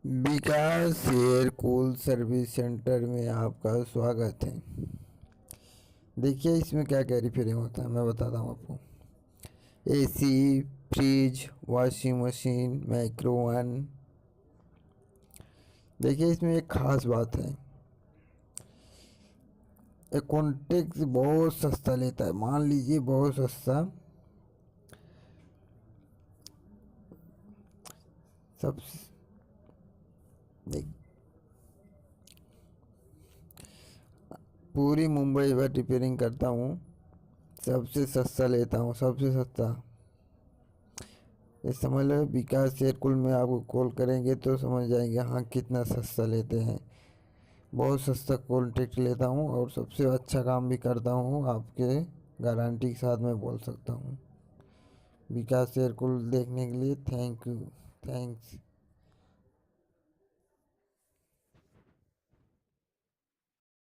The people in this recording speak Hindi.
विकास एयर कूल सर्विस सेंटर में आपका स्वागत है। देखिए इसमें क्या क्या रिपेयरिंग होता है मैं बताता हूँ आपको। AC, fridge, washing machine, microwave. देखिए इसमें एक खास बात है, एक कॉन्टेक्ट बहुत सस्ता लेता है। मान लीजिए बहुत सस्ता, सब देख पूरी मुंबई भर रिपेयरिंग करता हूँ, सबसे सस्ता लेता हूँ, सबसे सस्ता। ये समझ लो, विकास एयर कूल में आपको कॉल करेंगे तो समझ जाएंगे हाँ कितना सस्ता लेते हैं। बहुत सस्ता कॉन्ट्रैक्ट लेता हूँ और सबसे अच्छा काम भी करता हूँ, आपके गारंटी के साथ मैं बोल सकता हूँ। विकास एयर कूल देखने के लिए थैंक यू, थैंक्स।